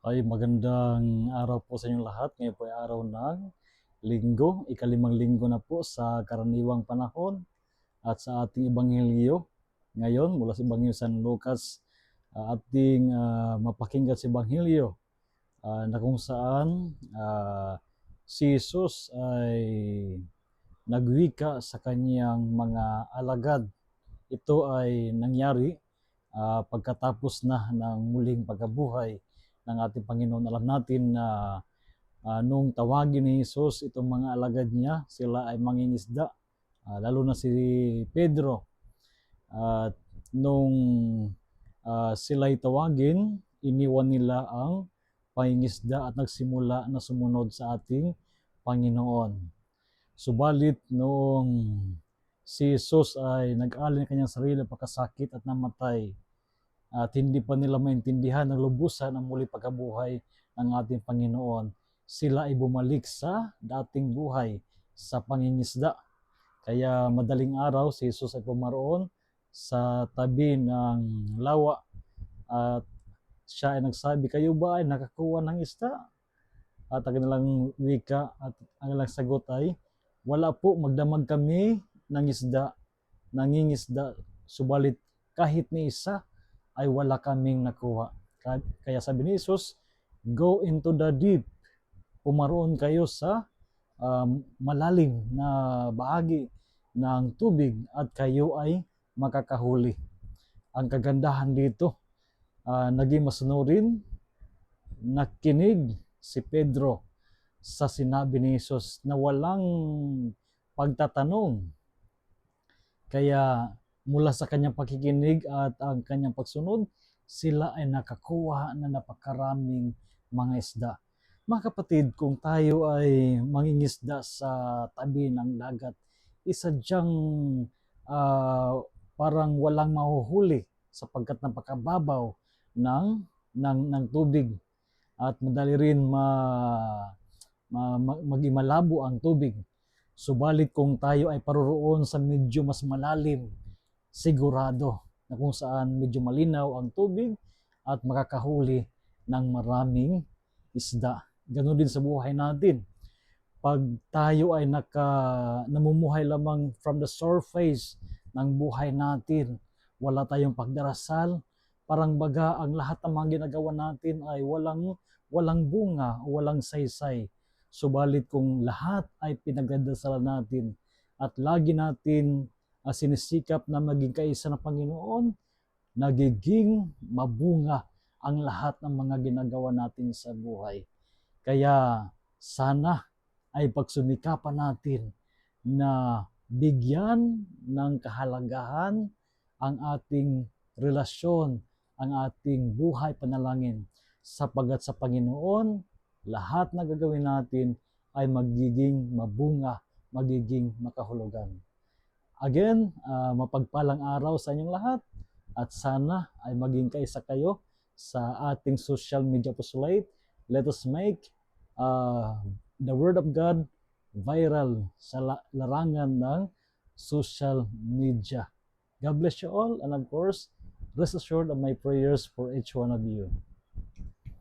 Ay magandang araw po sa inyong lahat. Ngayon po ay araw ng linggo, ikalimang linggo na po sa karaniwang panahon at sa ating ebanghelyo. Ngayon, mula sa Ebanghelyo San Lucas, ating mapakinggan sa ebanghelyo na kung saan si Jesus ay nagwika sa kanyang mga alagad. Ito ay nangyari pagkatapos na ng muling pagkabuhay ng ating Panginoon. Alam natin na nung tawagin ni Jesus itong mga alagad niya, sila ay mangingisda, lalo na si Pedro. At nung sila'y tawagin, iniwan nila ang pangingisda at nagsimula na sumunod sa ating Panginoon. Subalit noong si Jesus ay nag-alay ng kanyang sarili pagkasakit at namatay, at hindi pa nila maintindihan ng lubusan ang muli pagkabuhay ng ating Panginoon, sila ay bumalik sa dating buhay sa pangingisda. Kaya madaling araw si Jesus ay pumaroon sa tabi ng lawa at siya ay nagsabi, "Kayo ba ay nakakuha ng isda?" At ang kanilang wika at ang kanilang sagot ay, "Wala po, magdamag kami ng isda, nangingisda, subalit kahit ni isa ay wala kaming nakuha." Kaya sabi ni Jesus, "Go into the deep." Pumaroon kayo sa malalim na bahagi ng tubig at kayo ay makakahuli. Ang kagandahan dito, naging masunurin, nakinig si Pedro sa sinabi ni Jesus na walang pagtatanong. Kaya mula sa kanyang pakikinig at ang kanyang pagsunod, sila ay nakakuha na napakaraming mga isda. Mga kapatid, kung tayo ay mangingisda sa tabi ng dagat, isa diyang parang walang mahuhuli sapagkat napakababaw ng tubig at madali rin maging malabo ang tubig. Subalit kung tayo ay paroroon sa medyo mas malalim, sigurado na kung saan medyo malinaw ang tubig at makakahuli ng maraming isda. Ganon din sa buhay natin. Pag tayo ay namumuhay lamang from the surface ng buhay natin, wala tayong pagdarasal, parang baga ang lahat ng mga ginagawa natin ay walang bunga o walang saysay. Subalit kung lahat ay pinagdadasalan natin at lagi natin sinisikap na maging kaisa ng Panginoon, nagiging mabunga ang lahat ng mga ginagawa natin sa buhay. Kaya sana ay pagsumikapan natin na bigyan ng kahalagahan ang ating relasyon, ang ating buhay panalangin, sapagat sa Panginoon, lahat na gagawin natin ay magiging mabunga, magiging makahulugan. Again, mapagpalang araw sa inyong lahat at sana ay maging kaisa kayo sa ating social media apostolate. Let us make the Word of God viral sa larangan ng social media. God bless you all, and of course, rest assured of my prayers for each one of you.